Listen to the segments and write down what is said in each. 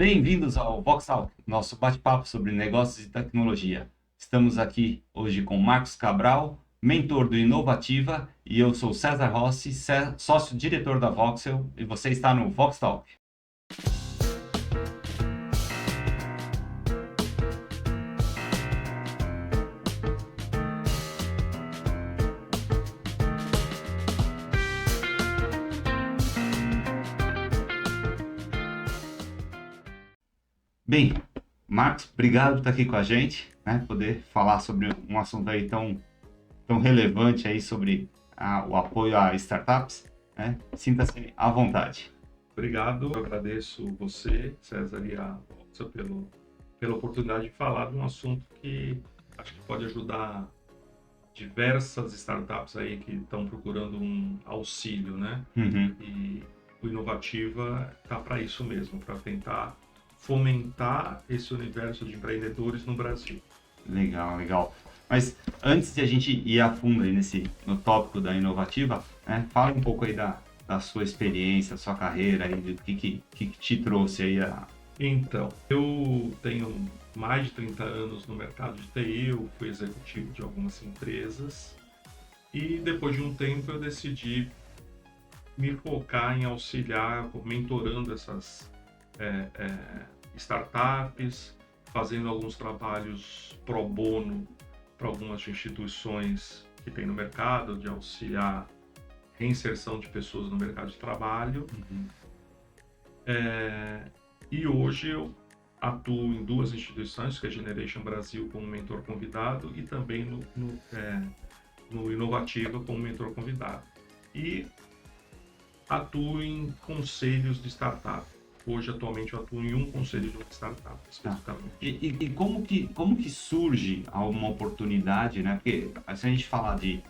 Bem-vindos ao Voxtalk, nosso bate-papo sobre negócios e tecnologia. Estamos aqui hoje com Marcos Cabral, mentor do Inovativa, e eu sou César Rossi, sócio-diretor da Voxel, e você está no Voxtalk. Bem, Marcos, obrigado por estar aqui com a gente, né? Poder falar sobre um assunto aí tão relevante aí sobre o apoio a startups, né? Sinta-se à vontade. Obrigado, eu agradeço você, César, e a Voxa pela oportunidade de falar de um assunto que acho que pode ajudar diversas startups aí que estão procurando um auxílio, né? Uhum. E o Inovativa está para isso mesmo, para tentar fomentar esse universo de empreendedores no Brasil. Legal, legal. Mas antes de a gente ir a fundo aí no tópico da Inovativa, né? Fala um pouco aí da sua experiência, da sua carreira aí, do que te trouxe aí Então, eu tenho mais de 30 anos no mercado de TI, eu fui executivo de algumas empresas e depois de um tempo eu decidi me focar em auxiliar, mentorando essas startups, fazendo alguns trabalhos pro bono para algumas instituições que tem no mercado, de auxiliar reinserção de pessoas no mercado de trabalho. Uhum. E hoje eu atuo em duas instituições, que é a Generation Brasil como mentor convidado e também no Inovativa como mentor convidado. E atuo em conselhos de startup. Hoje, atualmente, eu atuo em um conselho de uma startup, especificamente. E como que surge alguma oportunidade, né? Porque se a gente falar de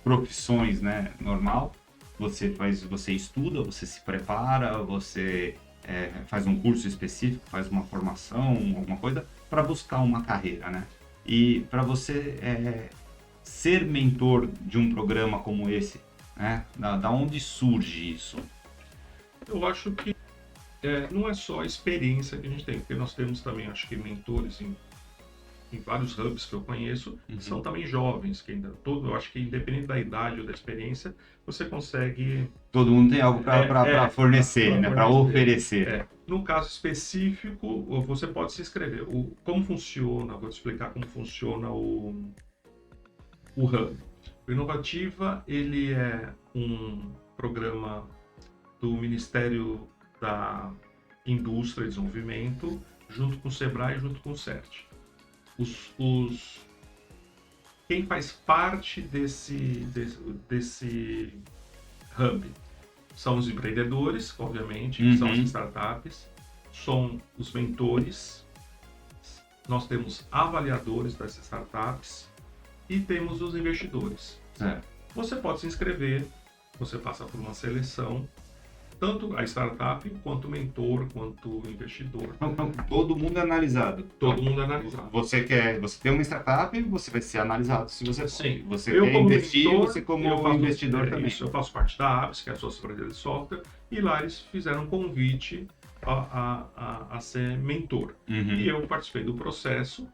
profissões, né, normal, você estuda, você se prepara, você faz um curso específico, faz uma formação, alguma coisa, para buscar uma carreira, né? E para você ser mentor de um programa como esse, né? Da onde surge isso? Eu acho que não é só a experiência que a gente tem, porque nós temos também, acho que, mentores em vários hubs que eu conheço, que são também jovens, que ainda eu acho que independente da idade ou da experiência, você consegue... Todo mundo tem algo para fornecer, né? Para oferecer. No caso específico, você pode se inscrever. Como funciona? Vou te explicar como funciona o Hub. O Inovativa, ele é um programa do Ministério da Indústria e Desenvolvimento, junto com o Sebrae e junto com o CERT. Quem faz parte desse hub são os empreendedores, obviamente, que são as startups, são os mentores, nós temos avaliadores das startups e temos os investidores. Você pode se inscrever, você passa por uma seleção, tanto a startup, quanto o mentor, quanto o investidor. Então, todo mundo é analisado. Todo mundo é analisado. Você tem uma startup, você vai ser analisado se você Sim. Você Eu, quer como investir, mentor, você como investidor também. Isso, eu faço parte da ABS, que é a Associação Brasileira de Software, e lá eles fizeram um convite a ser mentor. E eu participei do processo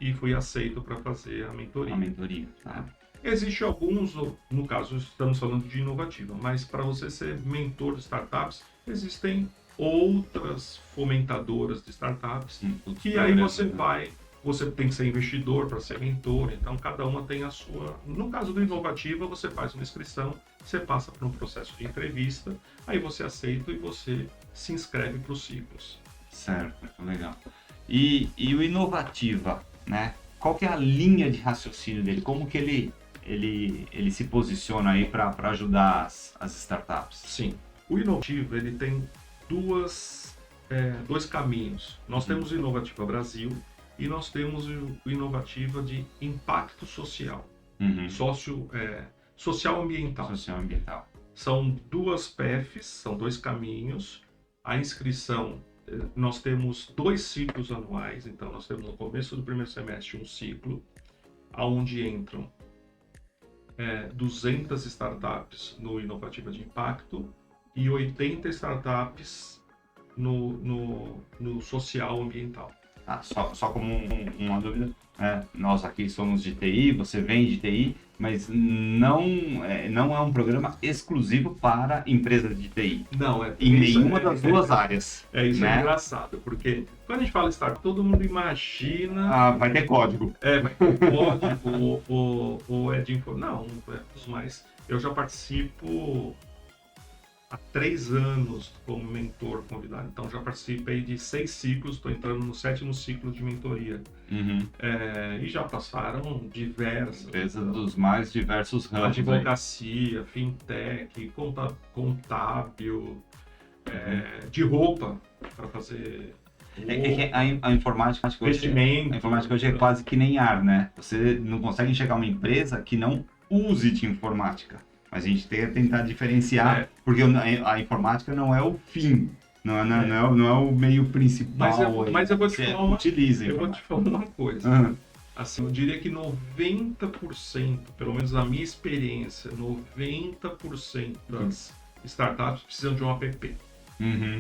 e fui aceito para fazer a mentoria. A mentoria, tá. Existe alguns, no caso estamos falando de Inovativa, mas para você ser mentor de startups, existem outras fomentadoras de startups, que aí você tem que ser investidor para ser mentor, então cada uma tem a sua... No caso do Inovativa, você faz uma inscrição, você passa por um processo de entrevista, aí você aceita e você se inscreve para os ciclos. Certo, legal. E o Inovativa, né? Qual que é a linha de raciocínio dele? Como que ele se posiciona aí para ajudar as startups? Sim, o Inovativa ele tem dois caminhos. Nós temos o Inovativa Brasil e nós temos o Inovativa de impacto social, social-ambiental. Social-ambiental. São duas PEFs, são dois caminhos. A inscrição, nós temos 2 ciclos anuais, então nós temos no começo do primeiro semestre um ciclo, onde entram 200 startups no Inovativa de Impacto e 80 startups no social ambiental. Só como uma dúvida, nós aqui somos de TI, você vem de TI, mas não é um programa exclusivo para empresas de TI. Não, em nenhuma das duas áreas. Isso né? é engraçado, porque quando a gente fala startup, todo mundo imagina... vai ter código. Vai ter código, ou é de informática. Não é dos mais... Eu já participo há 3 anos como mentor convidado. Então, já participei de 6 ciclos, estou entrando no 7º ciclo de mentoria. E já passaram diversas... Empresas dos mais diversos ramos. Advocacia, fintech, contábil, de roupa, para fazer... A informática hoje é quase que nem ar, né? Você não consegue enxergar uma empresa que não use de informática. Mas a gente tem que tentar diferenciar, porque a informática não é o fim, não é o meio principal. Mas eu vou te falar uma coisa. Assim, eu diria que 90%, pelo menos na minha experiência, 90% das startups precisam de um app.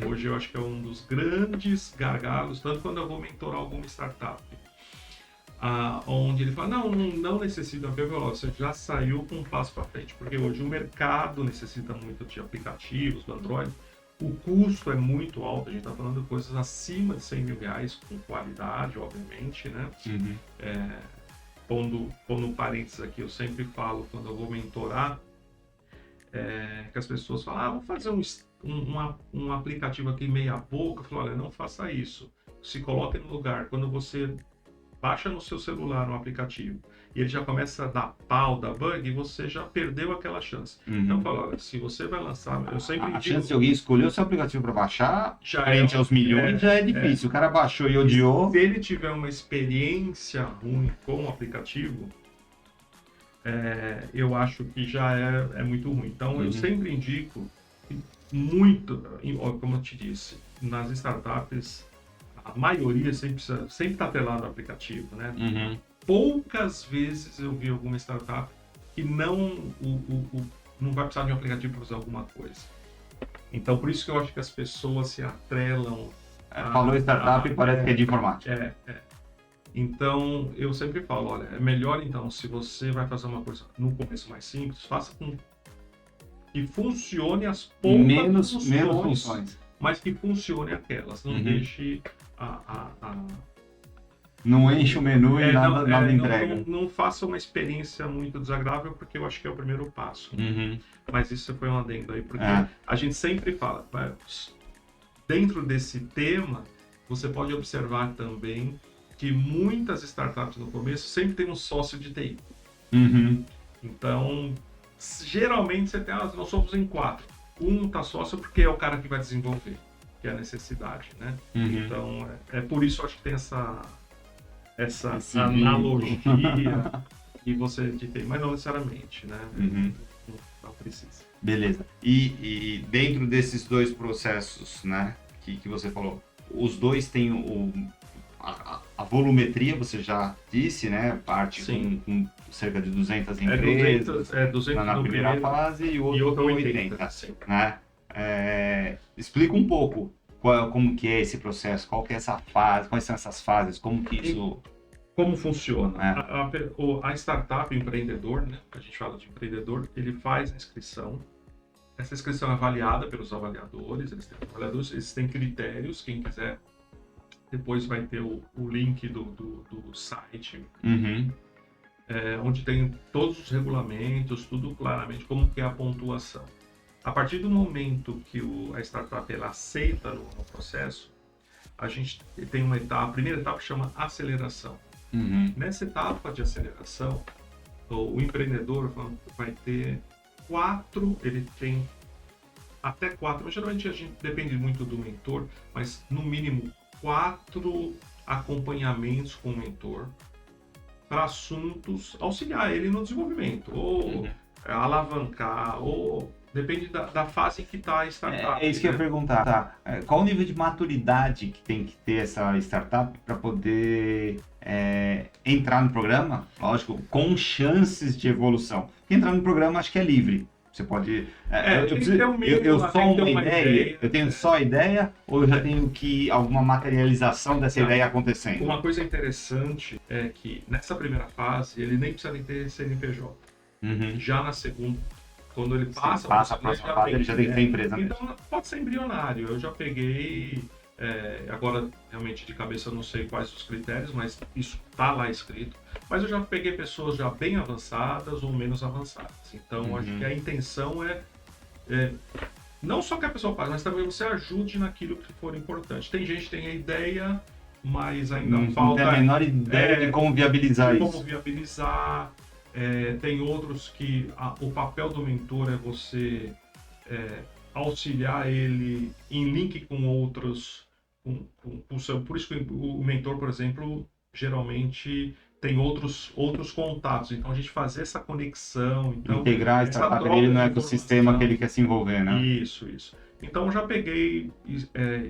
Hoje eu acho que é um dos grandes gargalos, tanto quando eu vou mentorar alguma startup, onde ele fala, não necessita de app, você já saiu com um passo para frente, porque hoje o mercado necessita muito de aplicativos do Android, o custo é muito alto, a gente está falando de coisas acima de R$100.000, com qualidade, obviamente, né? Pondo um parênteses aqui, eu sempre falo, quando eu vou mentorar, que as pessoas falam, vou fazer um aplicativo aqui meia boca. Eu falo, olha, não faça isso. Se coloque no lugar, quando você baixa no seu celular um aplicativo e ele já começa a dar pau, dar bug, você já perdeu aquela chance. Então eu falo, olha, se você vai lançar, eu sempre digo... A chance de alguém escolher o seu aplicativo para baixar, frente aos milhões, já é difícil. O cara baixou e odiou. Se ele tiver uma experiência ruim com o aplicativo, eu acho que já é muito ruim. Então, eu sempre indico muito, como eu te disse, nas startups, a maioria sempre está atrelada ao aplicativo, né? Poucas vezes eu vi alguma startup que não vai precisar de um aplicativo para fazer alguma coisa. Então, por isso que eu acho que as pessoas se atrelam... Falou startup e parece que é de informática. Então, eu sempre falo, olha, é melhor então, se você vai fazer uma coisa no começo mais simples, faça com que funcione as poucas menos funções, mas que funcione aquelas, não deixe Não enche o menu e nada entrega. Não faça uma experiência muito desagradável, porque eu acho que é o primeiro passo. Mas isso foi um adendo aí, porque a gente sempre fala, dentro desse tema, você pode observar também que muitas startups no começo sempre tem um sócio de TI. Então, geralmente você tem, nós somos em 4. Um tá sócio porque é o cara que vai desenvolver, que é a necessidade, né? Então, é por isso eu acho que tem essa analogia que você tem, mas não necessariamente, né? Não precisa. Beleza. E dentro desses 2 processos, né, que você falou, os 2 têm a volumetria, você já disse, né? Parte com cerca de 200 empresas 200 na primeira fase e outro com 80. Né? Explica um pouco como que é esse processo, qual que é essa fase, quais são essas fases, como que isso... Como funciona? A startup, o empreendedor, né? A gente fala de empreendedor, ele faz a inscrição. Essa inscrição é avaliada pelos avaliadores, eles têm critérios, quem quiser depois vai ter o link do site, onde tem todos os regulamentos, tudo claramente, como que é a pontuação. A partir do momento que a startup ela aceita no processo, a gente tem uma etapa, a primeira etapa chama aceleração. Nessa etapa de aceleração, o empreendedor vai ter 4, ele tem até 4, mas geralmente a gente depende muito do mentor, mas no mínimo 4 acompanhamentos com o mentor para assuntos, auxiliar ele no desenvolvimento, ou alavancar, ou depende da fase em que está a startup. É isso que eu ia perguntar. Qual o nível de maturidade que tem que ter essa startup para poder entrar no programa? Lógico, com chances de evolução. Entrar no programa acho que é livre. Você pode... tem que ter um mínimo, eu tem só que ter uma uma ideia. eu tenho só a ideia, ou eu já tenho que alguma materialização dessa Não. ideia acontecendo? Uma coisa interessante é que nessa primeira fase ele nem precisa nem ter CNPJ. Uhum. Já na segunda, quando ele passa a próxima fase, ele já tem que ter empresa mesmo. Então pode ser embrionário. Eu já peguei, agora realmente de cabeça eu não sei quais os critérios, mas isso está lá escrito. Mas eu já peguei pessoas já bem avançadas ou menos avançadas. Então acho que a intenção é não só que a pessoa pague, mas também você ajude naquilo que for importante. Tem gente que tem a ideia, mas ainda falta... Não tem a menor ideia de como viabilizar isso. Como viabilizar. Tem outros que o papel do mentor é você auxiliar ele em link com outros. Por isso que o mentor, por exemplo, geralmente tem outros contatos. Então a gente fazer essa conexão. Então, integrar a startup dele no ecossistema que ele quer se envolver, né? Isso. Então já peguei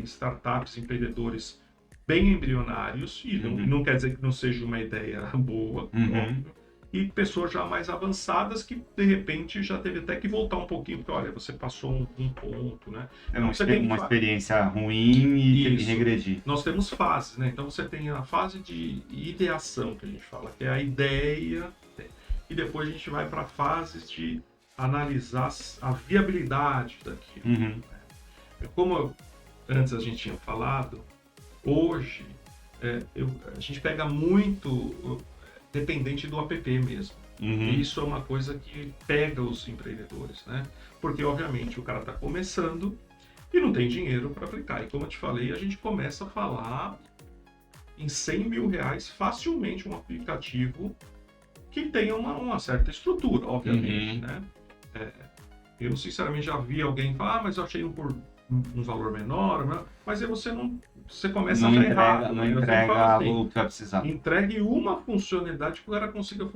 startups, empreendedores bem embrionários, e não quer dizer que não seja uma ideia boa, óbvio, e pessoas já mais avançadas que de repente já teve até que voltar um pouquinho, porque olha, você passou um ponto, né? Uma experiência ruim e tem que regredir. Nós temos fases, né? Então você tem a fase de ideação, que a gente fala, que é a ideia, e depois a gente vai para fases de analisar a viabilidade daquilo. Como antes a gente tinha falado, hoje a gente pega muito dependente do app mesmo. E isso é uma coisa que pega os empreendedores, né? Porque, obviamente, o cara está começando e não tem dinheiro para aplicar. E como eu te falei, a gente começa a falar em R$100 mil facilmente um aplicativo que tenha uma certa estrutura, obviamente, né? Eu, sinceramente, já vi alguém falar, mas eu achei por um valor menor, né? Mas aí você começa a achar errado. Não entrega assim, o que vai precisar. Entregue uma funcionalidade que o cara consiga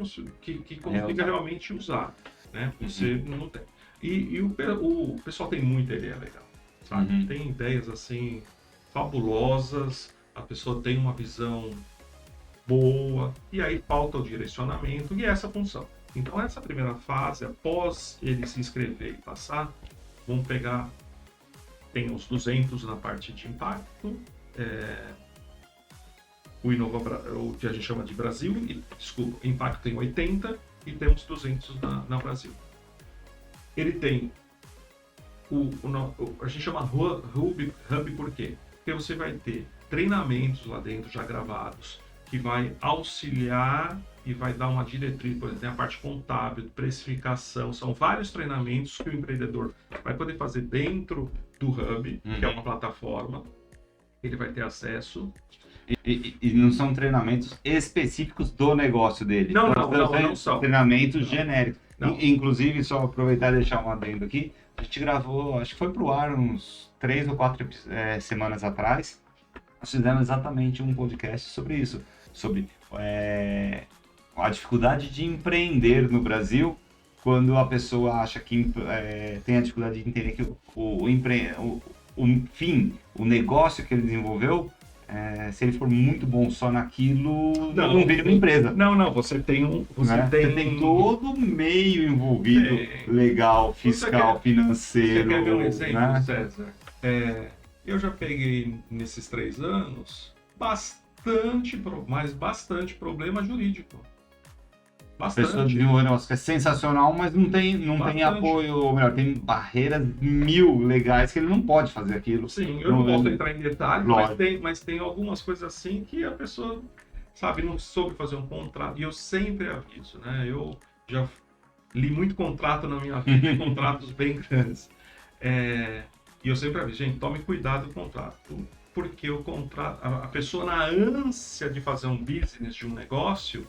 realmente usar, né? Você não tem. E o pessoal tem muita ideia legal, sabe? Tem ideias assim fabulosas, a pessoa tem uma visão boa, e aí falta o direcionamento e essa função. Então essa primeira fase, após ele se inscrever e passar, vamos pegar, tem os 200 na parte de impacto, o que a gente chama de Brasil, impacto tem 80 e temos 200 na Brasil. Ele tem a gente chama Hub por quê? Porque você vai ter treinamentos lá dentro já gravados, que vai auxiliar e vai dar uma diretriz, por exemplo, tem a parte contábil, precificação, são vários treinamentos que o empreendedor vai poder fazer dentro do Hub, que é uma plataforma, ele vai ter acesso. E não são treinamentos específicos do negócio dele. Não são. Treinamentos genéricos. Não. Inclusive, só aproveitar e deixar um adendo aqui, a gente gravou, acho que foi pro ar uns 3 ou 4 semanas atrás, nós fizemos exatamente um podcast sobre isso, sobre a dificuldade de empreender no Brasil, quando a pessoa acha que tem a dificuldade de entender que o negócio que ele desenvolveu, se ele for muito bom só naquilo, não vira uma empresa. Não, você tem Você tem todo o meio envolvido, legal, fiscal, financeiro. Você quer ver um exemplo, né? César? Eu já peguei nesses 3 anos bastante problema jurídico. Bastante. A pessoa desenvolveu um negócio que é sensacional, mas não tem apoio, ou melhor, tem barreiras 1000 legais que ele não pode fazer aquilo. Sim, eu não posso entrar em detalhes, mas tem algumas coisas assim que a pessoa, sabe, não soube fazer um contrato. E eu sempre aviso, né? Eu já li muito contrato na minha vida, contratos bem grandes. E eu sempre aviso, gente, tome cuidado com o contrato. Porque o contrato, a pessoa na ânsia de fazer um business, de um negócio,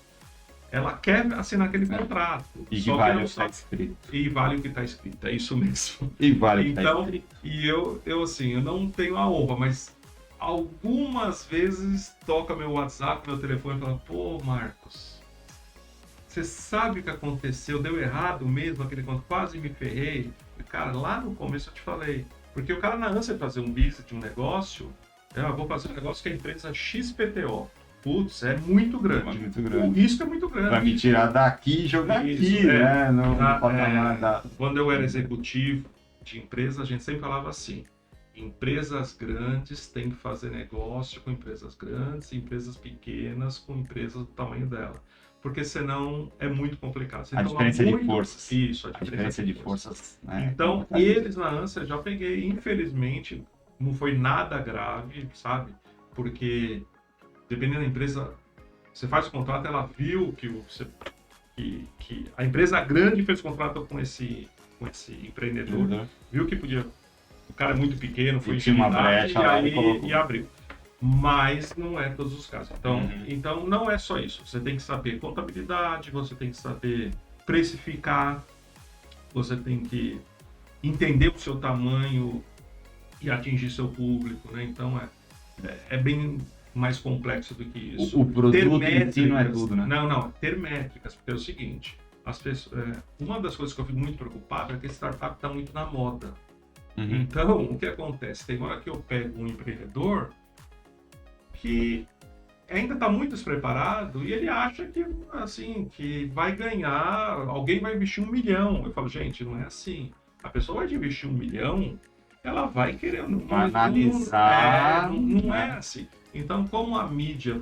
ela quer assinar aquele contrato. E vale o que está escrito. E vale o que está escrito, é isso mesmo. E vale o que está escrito. E eu assim, eu não tenho a honra, mas algumas vezes toca meu WhatsApp, meu telefone e fala, pô, Marcos, você sabe o que aconteceu? Deu errado mesmo aquele contrato, quase me ferrei. E, cara, lá no começo eu te falei, porque o cara na ânsia de fazer um business de um negócio, eu vou fazer um negócio que é a empresa XPTO. putz, é muito grande. Muito O grande. risco é muito grande. Vai me tirar daqui e jogar Isso, aqui, né? No patamar da... Quando eu era executivo de empresa, a gente sempre falava assim: empresas grandes têm que fazer negócio com empresas grandes, empresas pequenas com empresas do tamanho dela. Porque senão é muito complicado. Você A toma diferença de muito... forças. Isso, A diferença de forças. Né? Então, eles na ANSA já peguei, infelizmente, não foi nada grave, sabe? Porque, dependendo da empresa, você faz o contrato, ela viu que a empresa grande fez contrato com esse empreendedor, viu que podia, o cara é muito pequeno, foi tinha uma brecha lá e abriu. Mas não é todos os casos. Então não é só isso. Você tem que saber contabilidade, você tem que saber precificar, você tem que entender o seu tamanho e atingir seu público, né? Então é bem mais complexo do que isso. O produto em si não é tudo, né? Não, ter métricas, porque é o seguinte, as pessoas, uma das coisas que eu fico muito preocupado é que a startup está muito na moda. Então, o que acontece? Tem hora que eu pego um empreendedor que ainda está muito despreparado e ele acha que, assim, que vai ganhar, alguém vai investir 1 milhão. Eu falo, gente, não é assim. A pessoa vai investir 1 milhão, ela vai querer... analisar... Não é assim. Então, como a mídia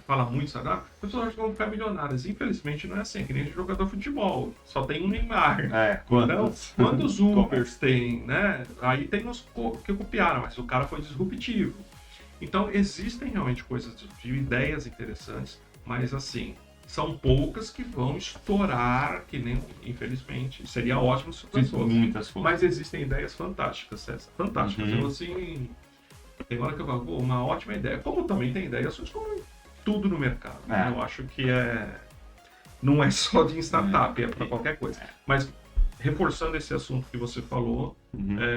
fala muito, sabe? As pessoas acham que vão ficar milionárias. Infelizmente, não é assim. É que nem jogador de futebol. Só tem um Neymar. Quantos Ubers tem, né? Aí tem os que copiaram, mas o cara foi disruptivo. Então, existem realmente coisas de ideias interessantes, mas, assim, são poucas que vão estourar, que nem, infelizmente, seria ótimo se fosse. Mas existem ideias fantásticas, César. Fantásticas. Eu, assim... Tem hora que eu falo, uma ótima ideia. Como também tem ideias como tudo no mercado. Eu acho que não é só de startup, é para qualquer coisa. Mas, reforçando esse assunto que você falou,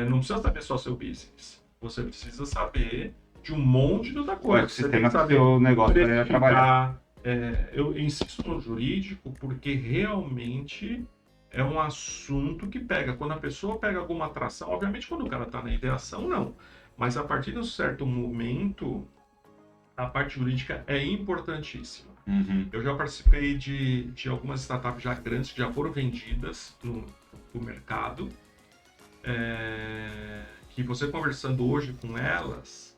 não precisa saber só seu business. Você precisa saber de um monte de outra coisa. Você tem que saber o negócio para trabalhar. Eu insisto no jurídico porque realmente é um assunto que pega. Quando a pessoa pega alguma atração, obviamente quando o cara está na ideação, não. Mas a partir de um certo momento, a parte jurídica é importantíssima. Eu já participei de algumas startups já grandes que já foram vendidas no mercado, que você conversando hoje com elas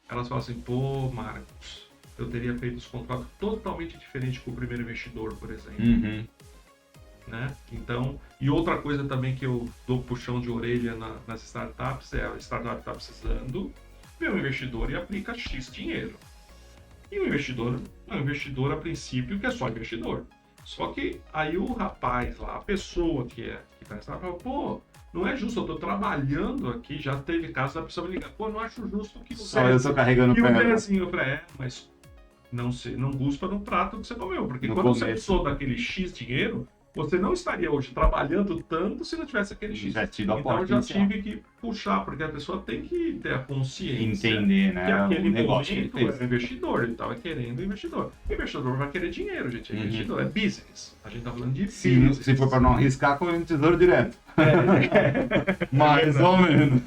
falam assim, pô, Marcos, eu teria feito os contratos totalmente diferente com o primeiro investidor, por exemplo. Né? Então, e outra coisa também que eu dou puxão de orelha nas startups é a startup está precisando ver um investidor e aplica X dinheiro. E o investidor é um investidor a princípio que é só investidor. Só que aí o rapaz lá, a pessoa que está na startup, fala, pô, não é justo, eu estou trabalhando aqui, já teve casos da pessoa me ligar, pô, não acho justo que só eu estou carregando o pezinho, mas não busca no prato que você comeu, porque quando você precisou daquele X dinheiro, você não estaria hoje trabalhando tanto se não tivesse aquele X. Então eu já tive que puxar, porque a pessoa tem que ter a consciência entender, né? Que aquele negócio momento é um investidor, ele estava querendo investidor. O investidor vai querer dinheiro, gente. É investidor, é business. A gente está falando de business. Se for para não arriscar, com o tesouro direto. Mais ou menos.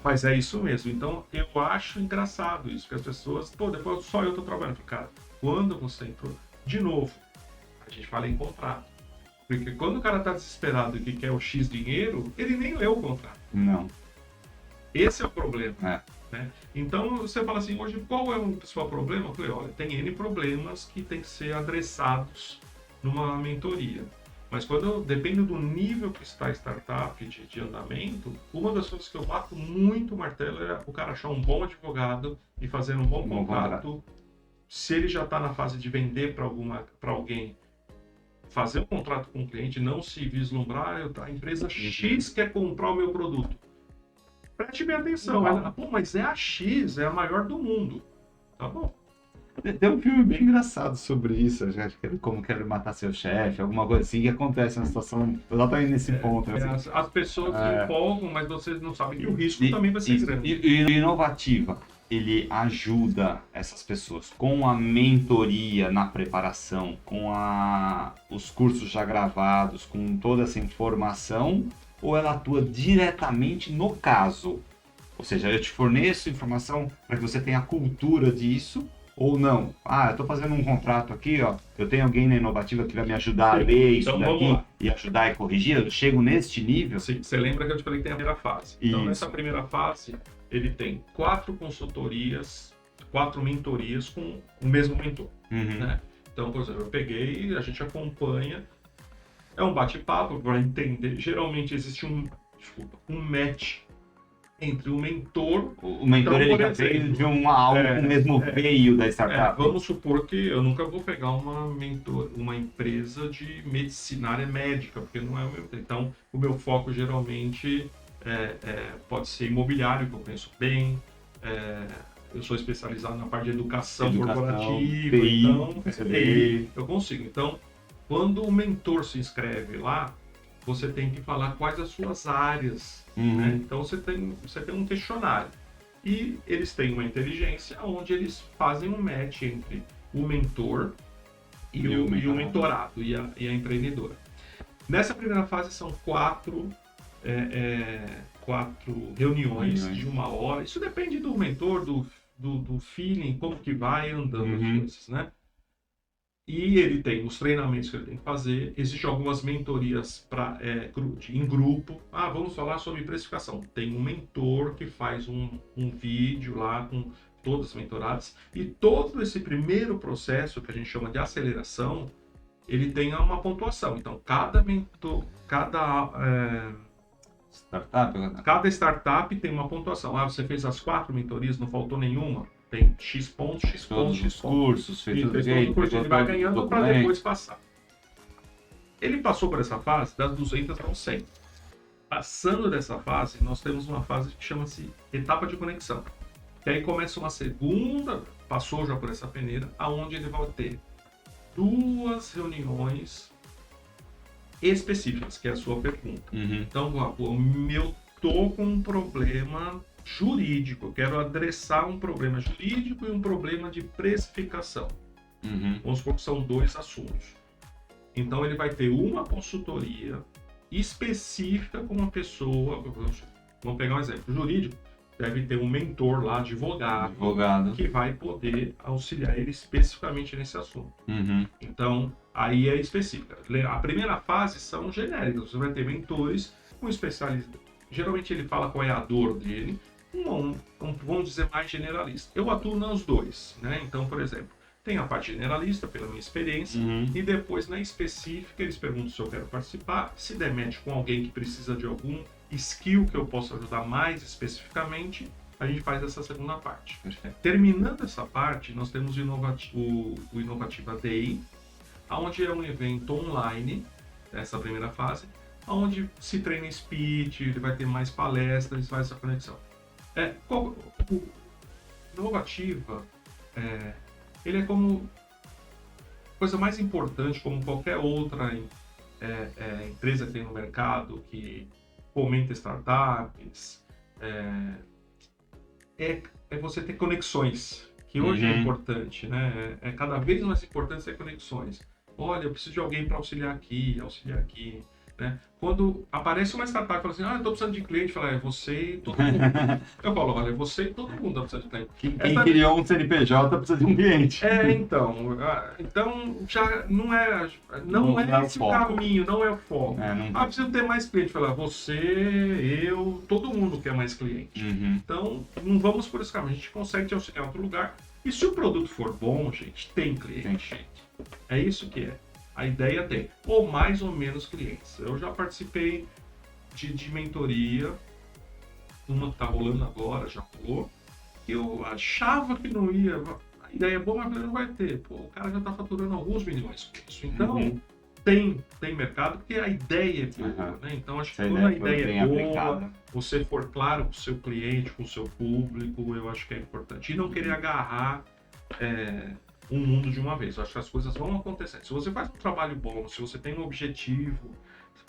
Mas é isso mesmo. Então eu acho engraçado isso, que as pessoas, pô, depois só eu estou trabalhando. Cara, quando você entrou, de novo, a gente fala em contrato. Porque quando o cara tá desesperado e que quer o X dinheiro, ele nem leu o contrato. Não. Esse é o problema. Né? Então você fala assim, hoje qual é o principal problema? Eu falei, olha, tem N problemas que tem que ser adressados numa mentoria. Mas depende do nível que está a startup de andamento, uma das coisas que eu bato muito o martelo é o cara achar um bom advogado e fazer um bom contrato. Se ele já está na fase de vender para alguém, fazer um contrato com o cliente, não se vislumbrar, a empresa X quer comprar o meu produto. Preste bem atenção. Pô, mas é a X, é a maior do mundo. Tá bom. Tem um filme bem engraçado sobre isso, acho que é Como Quero Matar Seu Chefe, alguma coisa assim, que acontece na situação exatamente nesse ponto. Assim. As pessoas se empolgam, mas vocês não sabem que o risco também vai ser grande. E Inovativa, ele ajuda essas pessoas com a mentoria na preparação, com os cursos já gravados, com toda essa informação, ou ela atua diretamente no caso? Ou seja, eu te forneço informação para que você tenha a cultura disso, ou não. Ah, eu estou fazendo um contrato aqui, ó, eu tenho alguém na Inovativa que vai me ajudar a ler isso Então, vamos daqui lá. e ajudar a corrigir. Eu chego neste nível. Sim, você lembra que eu te falei que tem a primeira fase. Então, Isso. nessa primeira fase, ele tem 4 consultorias, 4 mentorias com o mesmo mentor. Né? Então, por exemplo, eu peguei, a gente acompanha, é um bate-papo para entender. Geralmente existe um match entre o mentor. O mentor, então, ele já veio de algo com o mesmo veio da startup. Vamos supor que eu nunca vou pegar uma empresa de medicinária médica, porque não é o meu. Então, o meu foco geralmente pode ser imobiliário, que eu conheço bem. Eu sou especializado na parte de educação corporativa, TI, então eu consigo. Então, quando o mentor se inscreve lá, você tem que falar quais as suas áreas. Né? Então, você tem um questionário. E eles têm uma inteligência onde eles fazem um match entre o mentor e o mentorado e a empreendedora. Nessa primeira fase são 4 reuniões de 1 hora. Isso depende do mentor, do feeling, como que vai andando as coisas, né? E ele tem os treinamentos que ele tem que fazer. Existem algumas mentorias em grupo. Vamos falar sobre precificação. Tem um mentor que faz um vídeo lá com todas as mentoradas. E todo esse primeiro processo, que a gente chama de aceleração, ele tem uma pontuação. Então, cada startup tem uma pontuação. Você fez as 4 mentorias, não faltou nenhuma? Tem X pontos, X pontos, X cursos, fez tudo ele vai ganhando para depois passar. Ele passou por essa fase, das 200 para 100. Passando dessa fase, nós temos uma fase que chama-se etapa de conexão. E aí começa uma segunda, passou já por essa peneira, aonde ele vai ter 2 reuniões específicas, que é a sua pergunta. Então, eu tô com um problema jurídico, eu quero adressar um problema jurídico e um problema de precificação. Vamos supor que são 2 assuntos. Então ele vai ter uma consultoria específica com uma pessoa, vamos pegar um exemplo, jurídico, deve ter um mentor lá, advogado. Que vai poder auxiliar ele especificamente nesse assunto. Então, aí é específica. A primeira fase são genéricas, você vai ter mentores com especialistas. Geralmente ele fala qual é a dor dele, vamos dizer, mais generalista. Eu atuo nos 2, né? Então, por exemplo, tem a parte generalista, pela minha experiência, e depois, na específica, eles perguntam se eu quero participar, se der match com alguém que precisa de algum skill que eu possa ajudar mais especificamente, a gente faz essa segunda parte. Terminando essa parte, nós temos o Inovativa Day, onde é um evento online, essa primeira fase, onde se treina speech, ele vai ter mais palestras, faz essa conexão. O Inovativa, ele é como coisa mais importante, como qualquer outra empresa que tem no mercado, que fomenta startups, é você ter conexões, que hoje é importante, né? É cada vez mais importante ter conexões. Olha, eu preciso de alguém para auxiliar aqui, né? Quando aparece uma startup e fala assim, eu estou precisando de cliente, fala, você e todo mundo. Eu falo, olha, você e todo mundo está precisando de cliente. Quem criou um CNPJ precisa de um cliente. Então já não é esse o caminho, não é o foco. Preciso ter mais cliente. Fala, você, eu, todo mundo quer mais cliente. Então, não vamos por esse caminho. A gente consegue te auxiliar em outro lugar. E se o produto for bom, gente, tem cliente. É isso que é. A ideia tem, ou mais ou menos clientes. Eu já participei de mentoria, uma que está rolando agora, já rolou. Eu achava que não ia, a ideia é boa, mas não vai ter. O cara já está faturando alguns milhões com isso. Então, tem mercado, porque a ideia é boa. Né? Então, acho que quando a ideia é boa, você for claro com o seu cliente, com o seu público, eu acho que é importante. E não querer agarrar um mundo de uma vez. Eu acho que as coisas vão acontecendo. Se você faz um trabalho bom, se você tem um objetivo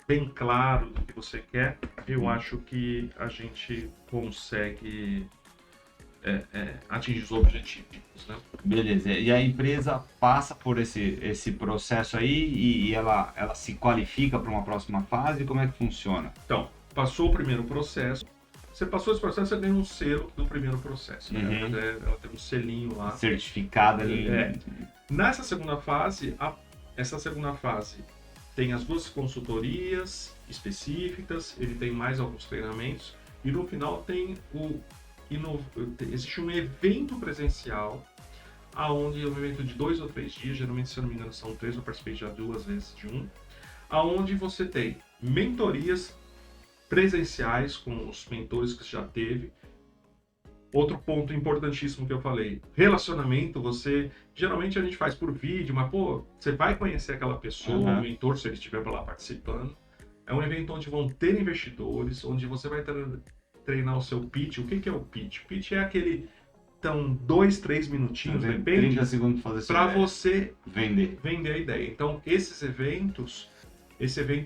bem claro do que você quer, eu acho que a gente consegue atingir os objetivos, né? Beleza. E a empresa passa por esse processo aí e ela se qualifica para uma próxima fase? Como é que funciona? Então, passou o primeiro processo, você passou esse processo, você ganha um selo do primeiro processo. Né? Ela tem um selinho lá. Certificada ali. Nessa segunda fase, essa segunda fase tem as 2 consultorias específicas, ele tem mais alguns treinamentos, e no final existe um evento presencial, aonde é um evento de 2 ou 3 dias, geralmente, se eu não me engano, são 3, eu participei já 2 vezes de um, aonde você tem mentorias presenciais com os mentores que você já teve. Outro ponto importantíssimo que eu falei, relacionamento, geralmente a gente faz por vídeo, mas você vai conhecer aquela pessoa, o mentor, se ele estiver lá participando. É um evento onde vão ter investidores, onde você vai treinar o seu pitch. O que é o pitch? O pitch é aquele, 2, 3 minutinhos, depende, 30 segundos para você vender a ideia. Então, esse evento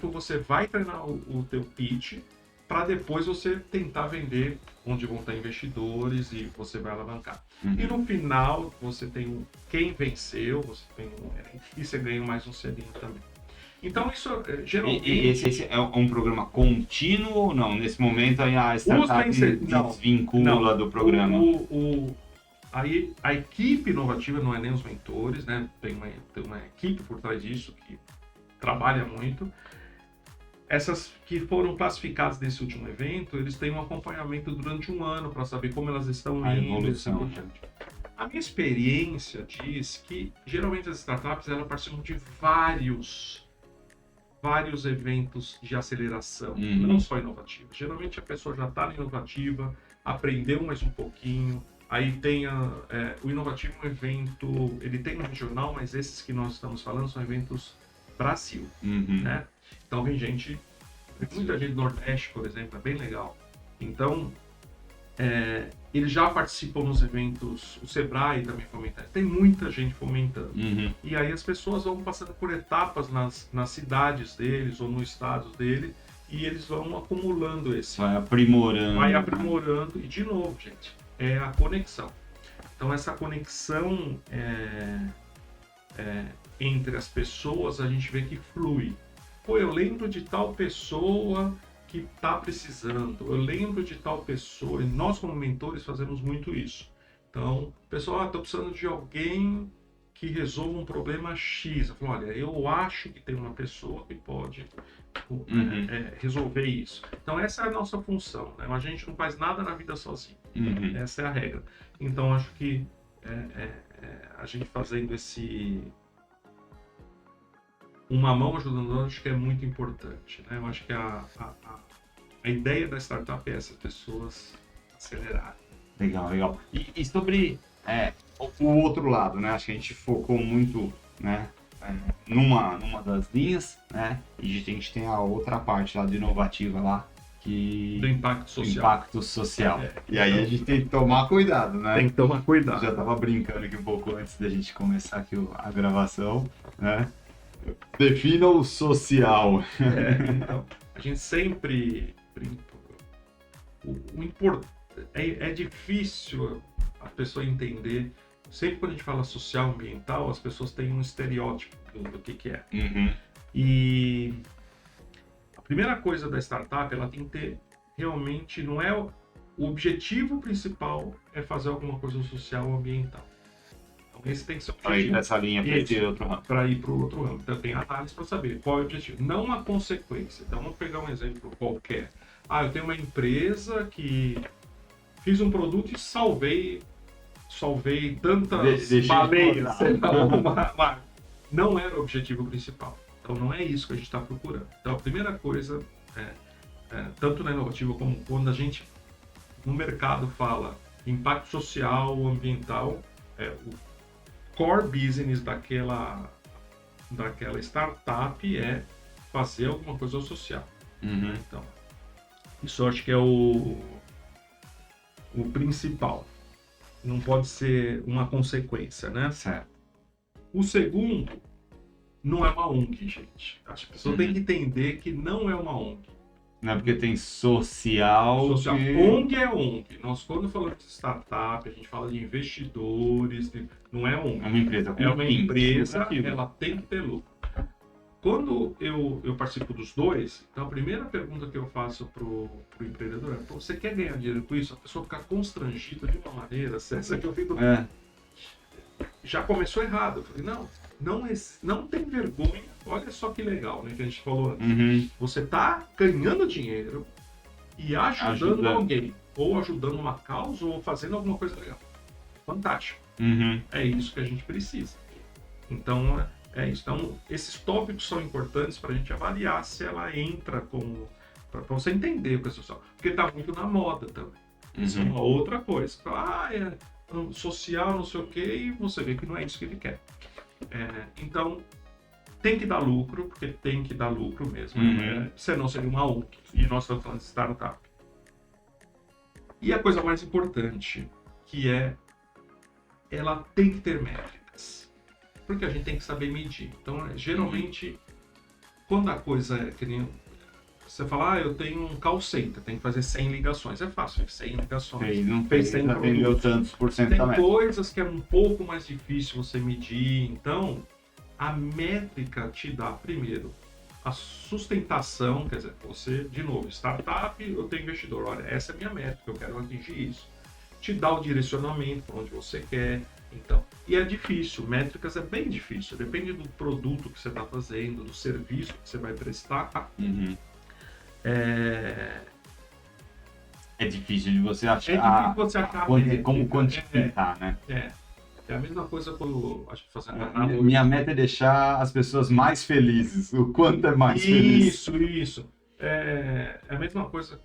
você vai treinar o teu pitch, para depois você tentar vender onde vão estar investidores e você vai alavancar. E no final, você tem quem venceu, e você ganha mais um selinho também. Então, isso geralmente... E esse é um programa contínuo ou não? Nesse momento, aí a startup desvincula do programa? A equipe inovativa não é nem os mentores, né? Tem uma equipe por trás disso que trabalha muito. Essas que foram classificadas nesse último evento, eles têm um acompanhamento durante um ano para saber como elas estão indo. A evolução. A minha experiência diz que, geralmente, as startups elas participam de vários eventos de aceleração, não só inovativa. Geralmente, a pessoa já está na inovativa, aprendeu mais um pouquinho, aí tem o inovativo, um evento, ele tem um regional, mas esses que nós estamos falando são eventos Brasil, né? Então vem muita gente do Nordeste, por exemplo, é bem legal. Então, eles já participam nos eventos, o Sebrae também fomenta, tem muita gente fomentando. E aí as pessoas vão passando por etapas nas cidades deles ou nos estados dele, e eles vão acumulando esse. Vai aprimorando. E de novo, gente, é a conexão. Então essa conexão entre as pessoas, a gente vê que flui. Eu lembro de tal pessoa que está precisando, eu lembro de tal pessoa, e nós como mentores fazemos muito isso. Então, pessoal, estou precisando de alguém que resolva um problema X. Eu falo, olha, eu acho que tem uma pessoa que pode resolver isso. Então, essa é a nossa função, né? A gente não faz nada na vida sozinho. Essa é a regra. Então, acho que a gente fazendo uma mão ajudando a outra, acho que é muito importante, né? Eu acho que a ideia da startup é essas pessoas acelerarem. Legal. E sobre o outro lado, né? Acho que a gente focou muito, né, numa das linhas, né? E a gente tem a outra parte lá do inovativa lá, do impacto social. E aí a gente tem que tomar cuidado, né? Tem que tomar cuidado. Eu já tava brincando aqui um pouco antes da gente começar aqui a gravação, né? Defina o social. Então, a gente sempre é difícil a pessoa entender. Sempre quando a gente fala social ambiental, as pessoas têm um estereótipo do que é. E a primeira coisa da startup, ela tem que ter realmente, não é o objetivo principal é fazer alguma coisa social ou ambiental. Então esse tem que ser o objetivo. Para ir nessa linha, para ir para o outro ramo. Então tem análise para saber qual é o objetivo, não a consequência. Então vamos pegar um exemplo qualquer. Eu tenho uma empresa que fiz um produto e salvei tantas baleias. Não era o objetivo principal. Então não é isso que a gente está procurando. Então a primeira coisa, tanto na inovativa como quando a gente no mercado fala impacto social ou ambiental, o core business daquela startup é fazer alguma coisa social. Então, isso eu acho que é o principal. Não pode ser uma consequência, né? Certo. O segundo, não é uma ONG, gente. A pessoa tem que entender que não é uma ONG. Não é porque tem social. ONG é ONG. Nós, quando falamos de startup, a gente fala de investidores, não é ONG. É uma empresa. É uma empresa, ela tem que ter lucro. quando eu participo dos dois, então a primeira pergunta que eu faço pro empreendedor é: você quer ganhar dinheiro com isso? A pessoa fica constrangida de uma maneira, essa que eu fico... Já começou errado. Eu falei, não tem vergonha. Olha só que legal, né, que a gente falou antes. Uhum. Você tá ganhando dinheiro e ajudando alguém, ou ajudando uma causa, ou fazendo alguma coisa legal. Fantástico. Uhum. É isso que a gente precisa. Então, é isso. Então, esses tópicos são importantes para a gente avaliar se ela entra como... para você entender o que é social. Porque tá muito na moda também. Isso é uma outra coisa. É social, não sei o quê, e você vê que não é isso que ele quer. Então, tem que dar lucro, porque tem que dar lucro mesmo. Senão seria uma ONG. E nós estamos falando de startup. E a coisa mais importante, que ela tem que ter métricas. Porque a gente tem que saber medir. Então, geralmente, quando a coisa é que nem... Você fala, eu tenho um call center, tem que fazer 100 ligações. É fácil, 100 ligações. Não fez 100 atendeu tantos por cento Tem também. coisas que é um pouco mais difícil você medir. Então, a métrica te dá, primeiro, a sustentação. Quer dizer, você, de novo, startup, eu tenho investidor. Olha, essa é a minha métrica, eu quero atingir isso. Te dá o direcionamento para onde você quer. Então, e é difícil, métricas é bem difícil. Depende do produto que você está fazendo, do serviço que você vai prestar. É difícil de você achar. É difícil você achar como quantificar, né? É a mesma coisa que eu acho que fazendo minha meta é deixar as pessoas mais felizes. O quanto é mais feliz. Isso. É a mesma coisa.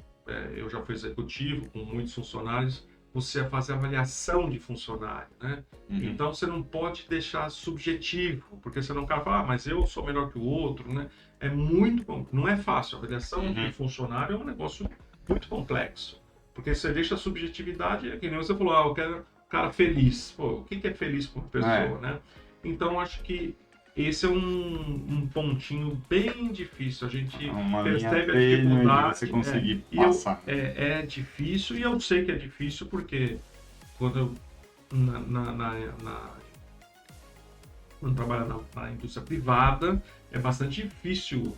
Eu já fui executivo com muitos funcionários. Você fazer avaliação de funcionário, né? Então você não pode deixar subjetivo, porque senão o cara fala, mas eu sou melhor que o outro, né? Não é fácil. A avaliação de funcionário é um negócio muito complexo, porque você deixa a subjetividade, que nem você falou, eu quero um cara feliz. Pô, o que é feliz para uma pessoa, né? Então acho que esse é um pontinho bem difícil. A gente percebe a dificuldade. Você conseguir passar. É difícil, e eu sei que é difícil porque quando eu quando trabalho na indústria privada, é bastante difícil.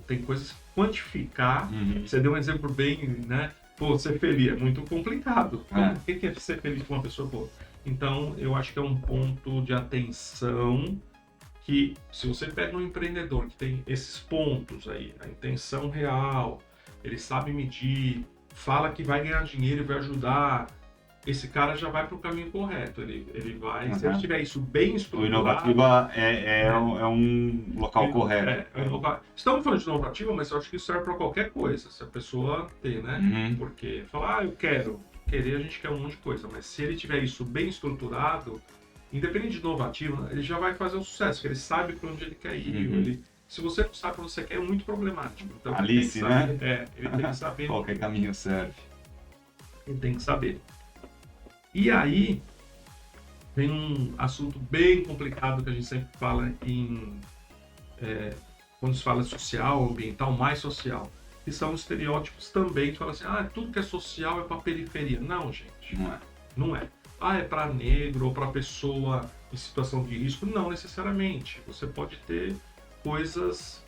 Tem coisas que quantificar. Você deu um exemplo bem, né? Pô, ser feliz é muito complicado. O que é ser feliz com uma pessoa? Pô? Então, eu acho que é um ponto de atenção que, se você pega um empreendedor que tem esses pontos aí, a intenção real, ele sabe medir, fala que vai ganhar dinheiro e vai ajudar, esse cara já vai para o caminho correto. Ele vai, se ele tiver isso bem estruturado... O Inovativa é um local correto. Estamos falando de Inovativa, mas eu acho que isso serve para qualquer coisa, se a pessoa ter, né? Porque falar, eu quero, querer a gente quer um monte de coisa, mas se ele tiver isso bem estruturado, independente de inovativa, ele já vai fazer um sucesso, porque ele sabe para onde ele quer ir. Se você não sabe para onde você quer, é muito problemático. Então, Alice, né? Ele tem que saber. Qualquer caminho serve. Ele tem que saber. E aí, vem um assunto bem complicado que a gente sempre fala quando se fala social, ambiental, mais social. Que são estereótipos também, que falam assim, tudo que é social é para periferia. Não, gente. Não é. É para negro ou para pessoa em situação de risco. Não necessariamente. Você pode ter coisas,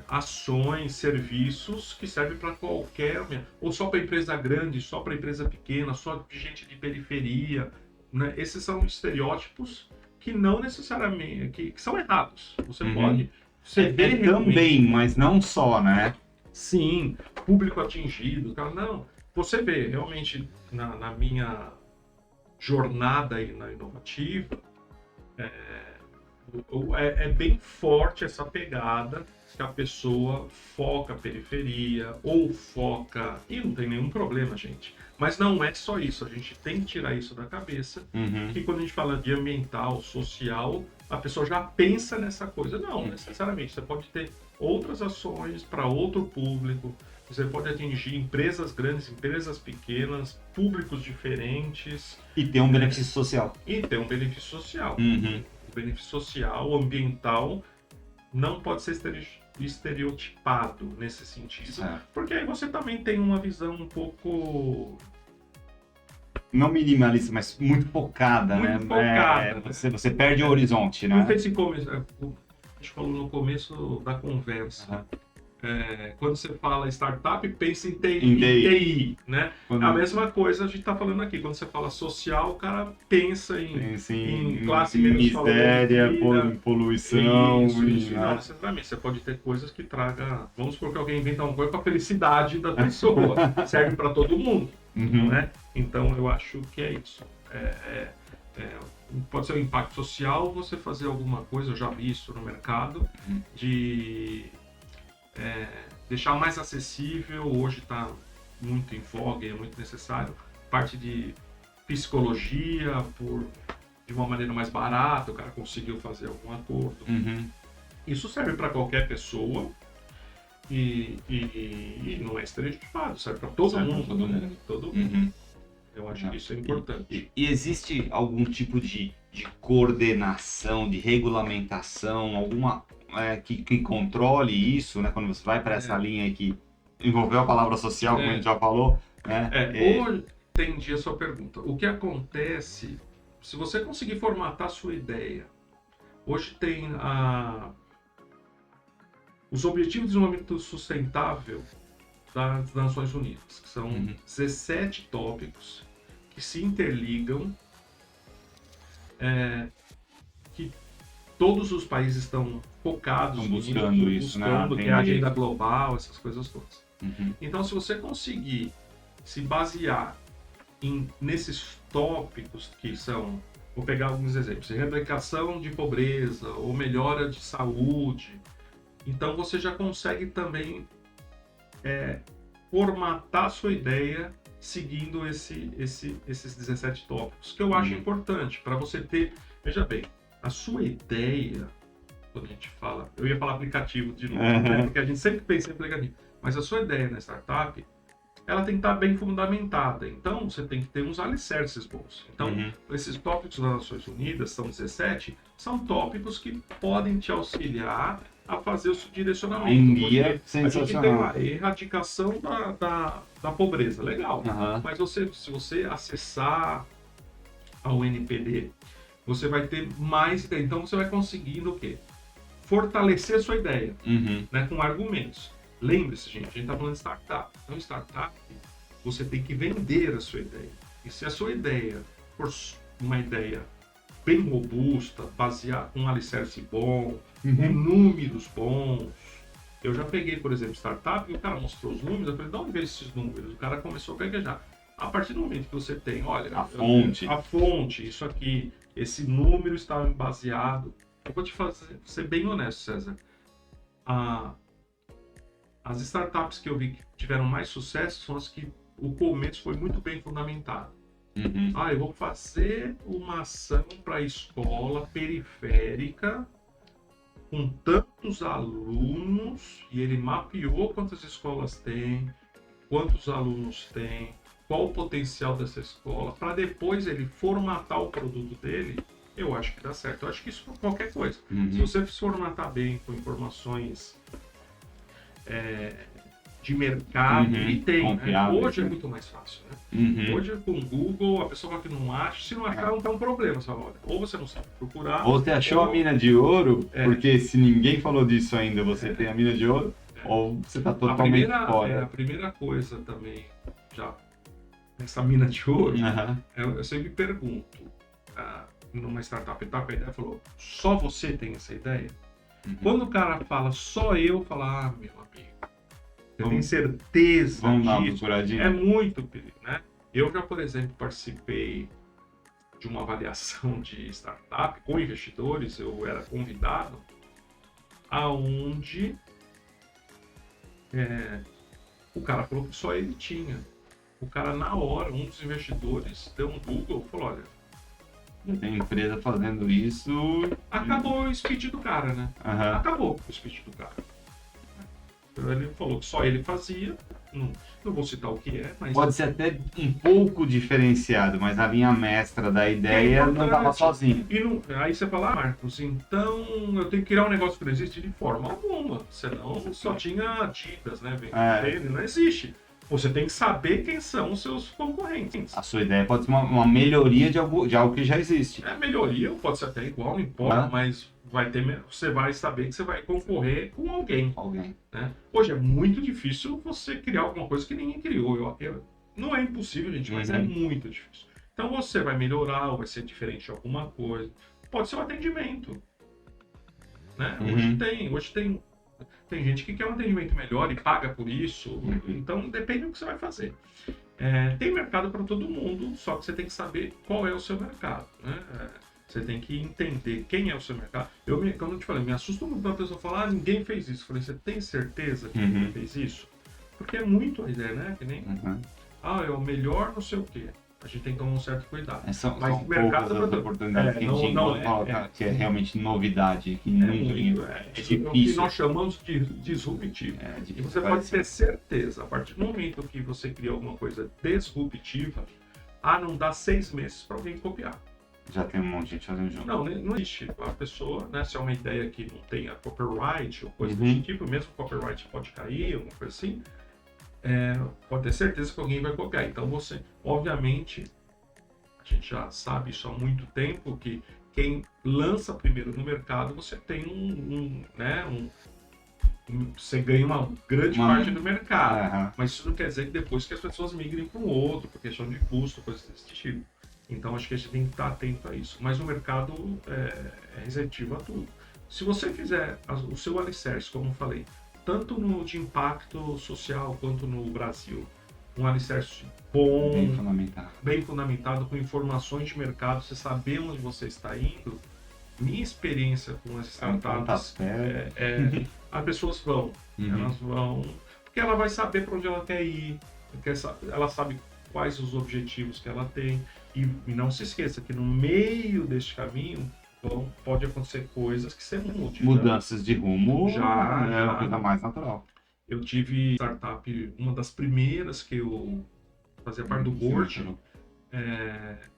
ações, serviços que servem para qualquer... Ou só para empresa grande, só para empresa pequena, só de gente de periferia. Né? Esses são estereótipos que não necessariamente... que são errados. Você pode... também, mas não só, né? Sim, público atingido. Não, você vê realmente na minha jornada aí na Inovativa, é bem forte essa pegada que a pessoa foca a periferia ou foca... E não tem nenhum problema, gente. Mas não é só isso. A gente tem que tirar isso da cabeça. Que quando a gente fala de ambiental, social, a pessoa já pensa nessa coisa. Não, necessariamente. Você pode ter outras ações para outro público. Você pode atingir empresas grandes, empresas pequenas, públicos diferentes. E ter um benefício social. O benefício social, ambiental, não pode ser estereotipado nesse sentido. Porque aí você também tem uma visão um pouco... Não minimalista, mas muito focada, né? Focada. Você perde o horizonte, né? Não sei se gente falou no começo da conversa. Uhum. Quando você fala startup, pensa em Em TI, né? Quando- A mesma coisa a gente está falando aqui. Quando você fala social, o cara pensa em classe menos miséria, favorecida. poluição, Isso. Não né? necessariamente. Você pode ter coisas que traga... Vamos supor que alguém inventa uma coisa para a felicidade da pessoa. Serve para todo mundo, Uhum. né? Então, eu acho que é isso. Pode ser um impacto social, você fazer alguma coisa, eu já vi isso no mercado, de deixar mais acessível, hoje está muito em voga e é muito necessário, parte de psicologia, de uma maneira mais barata, o cara conseguiu fazer algum acordo. Uhum. Isso serve para qualquer pessoa e não é estereotipado, serve para todo mundo. Todo mundo. Uhum. Eu acho que isso é importante. E existe algum tipo de coordenação, de regulamentação, alguma que controle isso, né? Quando você vai para essa linha aí que envolveu a palavra social, como a gente já falou, né? Hoje, entendi a sua pergunta. O que acontece, se você conseguir formatar a sua ideia, hoje tem os Objetivos de Desenvolvimento Sustentável das Nações Unidas, que são 17 tópicos que se interligam, que todos os países estão focados buscando isso, buscando, né? que é a agenda global, essas coisas todas. Uhum. Então, se você conseguir se basear nesses tópicos que são, vou pegar alguns exemplos, erradicação de pobreza ou melhora de saúde, então você já consegue também formatar sua ideia seguindo esses 17 tópicos, que eu acho importante para você ter, veja bem, a sua ideia, quando a gente fala, eu ia falar aplicativo de novo, né? Porque a gente sempre pensa em aplicativo, mas a sua ideia na startup, ela tem que estar bem fundamentada, então você tem que ter uns alicerces bons. Então, esses tópicos das Nações Unidas, são 17, são tópicos que podem te auxiliar a fazer o seu direcionamento. Um guia sensacional. A gente tem lá, erradicação da pobreza, legal, mas se você acessar a UNPD, você vai ter mais ideia. Então você vai conseguindo o quê? Fortalecer a sua ideia, né, com argumentos. Lembre-se, gente, a gente está falando de startup. Então, startup, você tem que vender a sua ideia. E se a sua ideia for uma ideia bem robusta, baseada com um alicerce bom, com números bons. Eu já peguei, por exemplo, startup, e o cara mostrou os números, eu falei, de onde veio esses números? O cara começou a gaguejar. A partir do momento que você tem, olha, a fonte, isso aqui, esse número está baseado. Eu vou te ser bem honesto, César. As startups que eu vi que tiveram mais sucesso são as que o começo foi muito bem fundamentado. Eu vou fazer uma ação para a escola periférica com tantos alunos, e ele mapeou quantas escolas tem, quantos alunos tem, qual o potencial dessa escola, para depois ele formatar o produto dele. Eu acho que dá certo. Eu acho que isso for qualquer coisa. Se você formatar bem com informações de mercado, e tem, né? Hoje é muito mais fácil, né? Hoje com o Google, a pessoa que não acha, se não achar, não tem um problema, sabe? Ou você não sabe procurar, ou você achou a mina de ouro, porque se ninguém falou disso ainda, você tem a mina de ouro, ou você está totalmente fora. A primeira coisa também, já nessa mina de ouro, eu sempre pergunto, numa startup, a ideia falou, só você tem essa ideia? Quando o cara fala, só eu, fala, meu amigo, você tem certeza disso? É muito perigo, né? Eu já, por exemplo, participei de uma avaliação de startup com investidores, eu era convidado, aonde o cara falou que só ele tinha. O cara, na hora, um dos investidores deu um Google e falou, olha, tem empresa fazendo isso. Acabou o speech do cara, né? Acabou o speech do cara. Ele falou que só ele fazia, não vou citar o que é, mas... Pode ser até um pouco diferenciado, mas a linha mestra da ideia não estava sozinha. Aí você fala, Marcos, então eu tenho que criar um negócio que não existe de forma alguma, senão só tinha Adidas, né? Não existe. Você tem que saber quem são os seus concorrentes. A sua ideia pode ser uma melhoria de algo que já existe. Melhoria, pode ser até igual, não importa, mas você vai saber que você vai concorrer com alguém. Alguém. Né? Hoje é muito difícil você criar alguma coisa que ninguém criou. Não é impossível, gente, mas é muito difícil. Então você vai melhorar ou vai ser diferente de alguma coisa. Pode ser um atendimento. Né? Hoje tem gente que quer um atendimento melhor e paga por isso. Então depende do que você vai fazer. Tem mercado para todo mundo, só que você tem que saber qual é o seu mercado. Né? Você tem que entender quem é o seu mercado. Como eu te falei, me assusta muito quando a pessoa fala, ninguém fez isso. Eu falei, você tem certeza que ninguém fez isso? Porque é muito a ideia, né? Que nem, é o melhor não sei o quê. A gente tem que tomar um certo cuidado. Mas são poucas as oportunidades que a gente encontra, que é realmente novidade, que é difícil. O que nós chamamos de disruptivo. E você pode ter certeza, a partir do momento que você cria alguma coisa disruptiva, não dá 6 meses para alguém copiar. Já tem um monte de gente fazendo junto. Não existe. A pessoa, né, se é uma ideia que não tenha copyright ou coisa desse tipo, mesmo copyright pode cair, alguma coisa assim, pode ter certeza que alguém vai copiar. Então você, obviamente, a gente já sabe isso há muito tempo, que quem lança primeiro no mercado, você tem você ganha uma grande parte do mercado. Mas isso não quer dizer que depois que as pessoas migrem para um outro, por questão de custo, coisas desse tipo. Então acho que a gente tem que estar atento a isso. Mas o mercado é receptivo a tudo. Se você fizer o seu alicerce, como eu falei, tanto de impacto social quanto no Brasil, um alicerce bom, bem fundamentado, com informações de mercado, você saber onde você está indo. Minha experiência com as startups as pessoas elas vão, porque ela vai saber para onde ela quer ir, ela sabe quais os objetivos que ela tem, e não se esqueça que no meio deste caminho pode acontecer coisas que você mude. Mudanças de rumo é a coisa mais natural. Eu tive startup, uma das primeiras que eu fazia parte do board,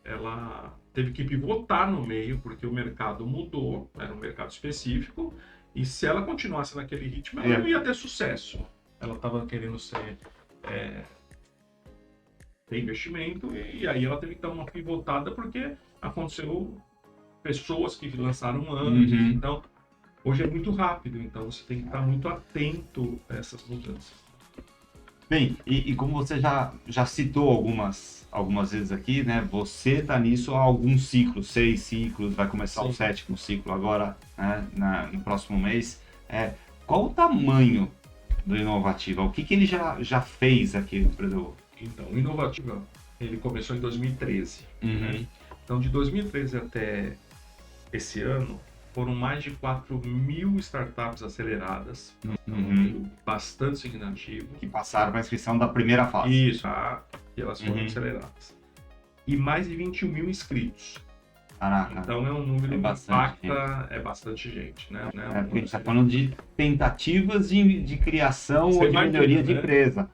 ela teve que pivotar no meio, porque o mercado mudou, era um mercado específico, e se ela continuasse naquele ritmo, ela não ia ter sucesso. Ela estava querendo ter investimento, e aí ela teve que dar uma pivotada, porque aconteceu pessoas que lançaram antes. Então, hoje é muito rápido, então você tem que estar muito atento a essas mudanças. Bem, e como você já citou algumas vezes aqui, né? Você está nisso há alguns ciclos, 6 ciclos, vai começar o 7º ciclo agora, né, no próximo mês. Qual o tamanho do Inovativa? O que ele já fez aqui no Brasil? Então, o Inovativa, ele começou em 2013. Né? Então, de 2013 até esse ano, foram mais de 4.000 startups aceleradas, bastante significativo. Que passaram para a inscrição da primeira fase. Isso, e elas foram aceleradas. E mais de 21.000 inscritos. Caraca. Então é um número que impacta, bastante gente. Né? Porque a gente está falando de tentativas de criação ou de melhoria de empresa.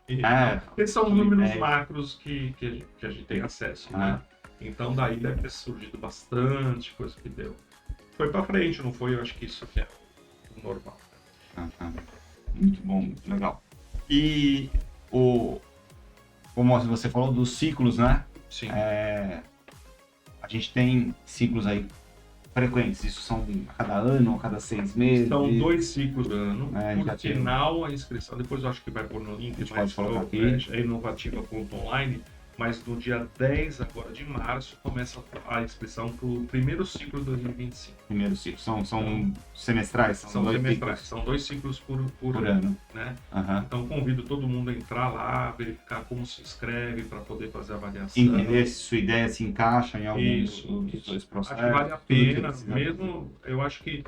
Esses são os números macros que a gente tem acesso. Né? Então daí deve ter surgido bastante coisa que deu. Foi para frente, não foi? Eu acho que isso aqui é normal. Muito bom, muito legal. E como você falou dos ciclos, né? Sim. A gente tem ciclos aí frequentes. Isso são a cada ano, a cada 6 meses? São 2 ciclos por ano. Por final, a inscrição, depois eu acho que vai pôr no link, pode colocar aqui. É inovativa.online. Mas no dia 10 agora de março começa a inscrição para o primeiro ciclo de 2025. Primeiro ciclo. São semestrais? São 2 semestrais. São 2 ciclos por ano. Né? Então convido todo mundo a entrar lá, verificar como se inscreve para poder fazer a avaliação. Entender se sua ideia se encaixa em algum dos 2 processos. Acho que vale a pena. Mesmo, eu acho que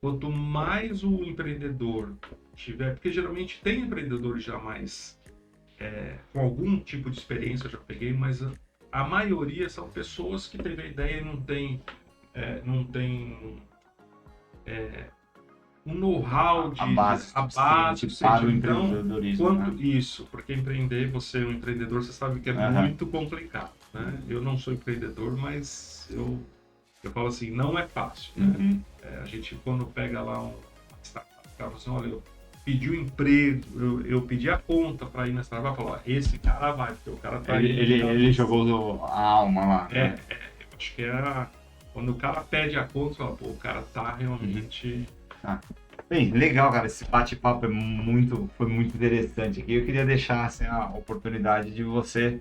quanto mais o empreendedor tiver, porque geralmente tem empreendedores já mais com algum tipo de experiência, eu já peguei, mas a maioria são pessoas que teve a ideia e não tem um know-how de base para o empreendedorismo. Então, isso, porque empreender, você é um empreendedor, você sabe que é muito complicado. Né? Eu não sou empreendedor, mas eu falo assim, não é fácil. Né? A gente, quando pega lá uma startup, fala assim, olha, eu pedi o emprego, eu pedi a conta para ir na startup, falar, esse cara vai, porque o cara tá ele jogou a alma lá. Eu acho que Quando o cara pede a conta, fala, pô, o cara tá realmente... Bem, legal, cara, esse bate-papo foi muito interessante aqui. Eu queria deixar assim, a oportunidade de você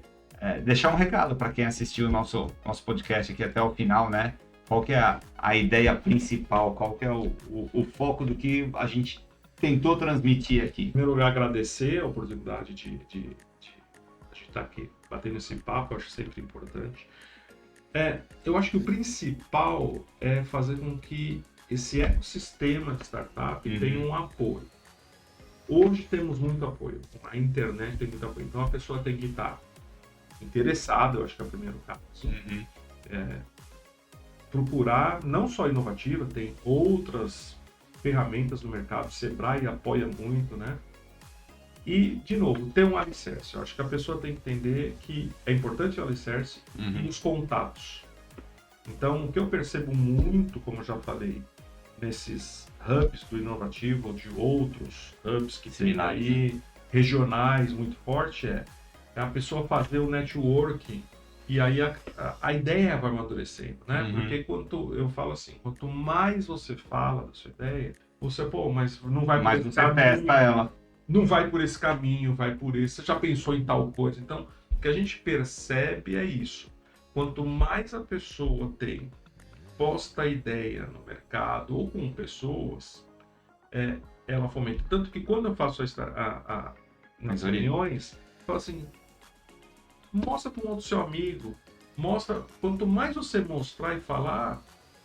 deixar um recado para quem assistiu o nosso podcast aqui até o final, né? Qual que é a ideia principal, qual que é o foco do que a gente tentou transmitir aqui? Em primeiro lugar, agradecer a oportunidade de a gente estar aqui batendo esse papo, eu acho sempre importante. Eu acho que o principal é fazer com que esse ecossistema de startup tenha um apoio. Hoje temos muito apoio, a internet tem muito apoio, então a pessoa tem que estar interessada, eu acho que é o primeiro caso. Procurar, não só inovativa, tem outras ferramentas no mercado, o Sebrae apoia muito, né? E, de novo, ter um alicerce. Eu acho que a pessoa tem que entender que é importante o alicerce e os contatos. Então, o que eu percebo muito, como eu já falei, nesses hubs do inovativo ou de outros hubs que tem aí, regionais muito forte, é a pessoa fazer o networking e aí a ideia vai amadurecendo, né? Porque eu falo assim, quanto mais você fala da sua ideia, você, mas não vai por esse caminho, testa ela. Não vai por esse caminho, vai por esse, você já pensou em tal coisa. Então, o que a gente percebe é isso. Quanto mais a pessoa tem posta a ideia no mercado ou com pessoas, ela fomenta. Tanto que quando eu faço nas reuniões, eu falo assim, mostra para um outro seu amigo, quanto mais você mostrar e falar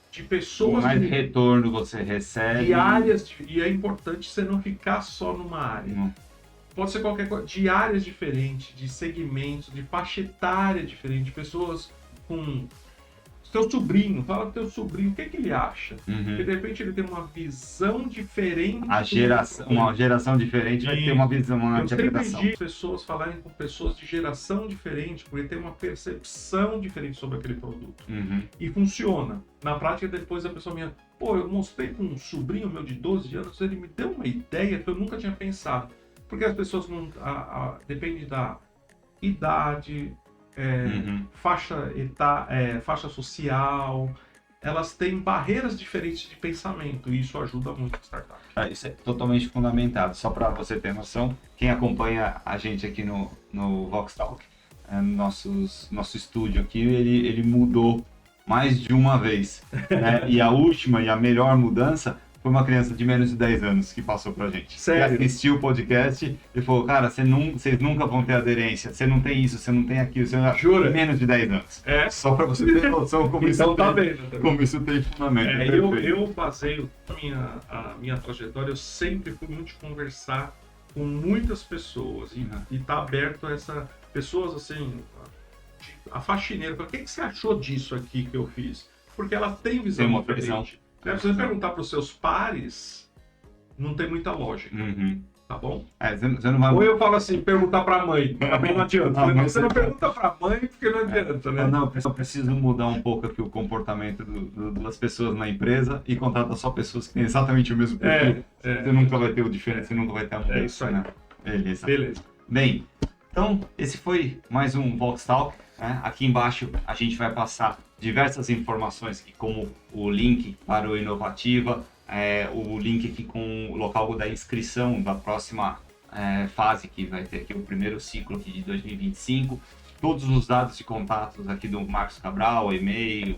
de pessoas... mais retorno você recebe. De áreas, e é importante você não ficar só numa área. Pode ser qualquer coisa, de áreas diferentes, de segmentos, de faixa etária diferente, de pessoas com... Teu sobrinho, fala pro teu sobrinho, o que ele acha? Porque de repente ele tem uma visão diferente. Uma geração diferente vai ter uma visão, uma interpretação. Eu sempre pedi pessoas falarem com pessoas de geração diferente, porque tem uma percepção diferente sobre aquele produto. E funciona. Na prática, depois a pessoa me... eu mostrei para um sobrinho meu de 12 anos, ele me deu uma ideia que eu nunca tinha pensado. Porque as pessoas não... depende da idade... faixa social, elas têm barreiras diferentes de pensamento e isso ajuda muito a startup. Isso é totalmente fundamentado. Só para você ter noção, quem acompanha a gente aqui no Vox Talk, nosso estúdio aqui, ele mudou mais de uma vez, né? E a última e a melhor mudança foi uma criança de menos de 10 anos que passou pra gente. Sério? Que assistiu o podcast e falou, cara, vocês nunca vão ter aderência, você não tem isso, você não tem aquilo, você não... Jura? Menos de 10 anos. Só pra você ter noção como então isso tem fundamento. Eu baseio a minha trajetória, eu sempre fui muito de conversar com muitas pessoas e tá aberto a essa... Pessoas assim, a faxineira, o que você achou disso aqui que eu fiz? Porque ela tem visão diferente. Se você perguntar para os seus pares, não tem muita lógica, tá bom? Você não vai... Ou eu falo assim, perguntar para a mãe, também não adianta. Você não pergunta para a mãe porque não adianta, né? Não, eu preciso mudar um pouco aqui o comportamento das pessoas na empresa e contratar só pessoas que têm exatamente o mesmo perfil. Você nunca vai ter o diferente, você nunca vai ter a mudança. É isso aí. Né? Beleza. Bem, então esse foi mais um Vox Talk. Aqui embaixo a gente vai passar diversas informações, como o link para o Inovativa, o link aqui com o local da inscrição da próxima fase, que vai ter aqui o primeiro ciclo aqui de 2025, todos os dados e contatos aqui do Marcos Cabral, e-mail,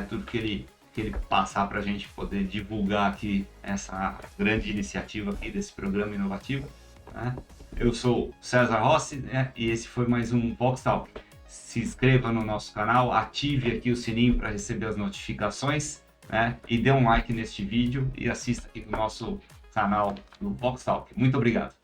tudo que ele passar para a gente poder divulgar aqui essa grande iniciativa aqui desse programa Inovativa. Eu sou César Rossi, e esse foi mais um Vox Talk. Se inscreva no nosso canal, ative aqui o sininho para receber as notificações, e dê um like neste vídeo e assista aqui no nosso canal do Vox Talk. Muito obrigado!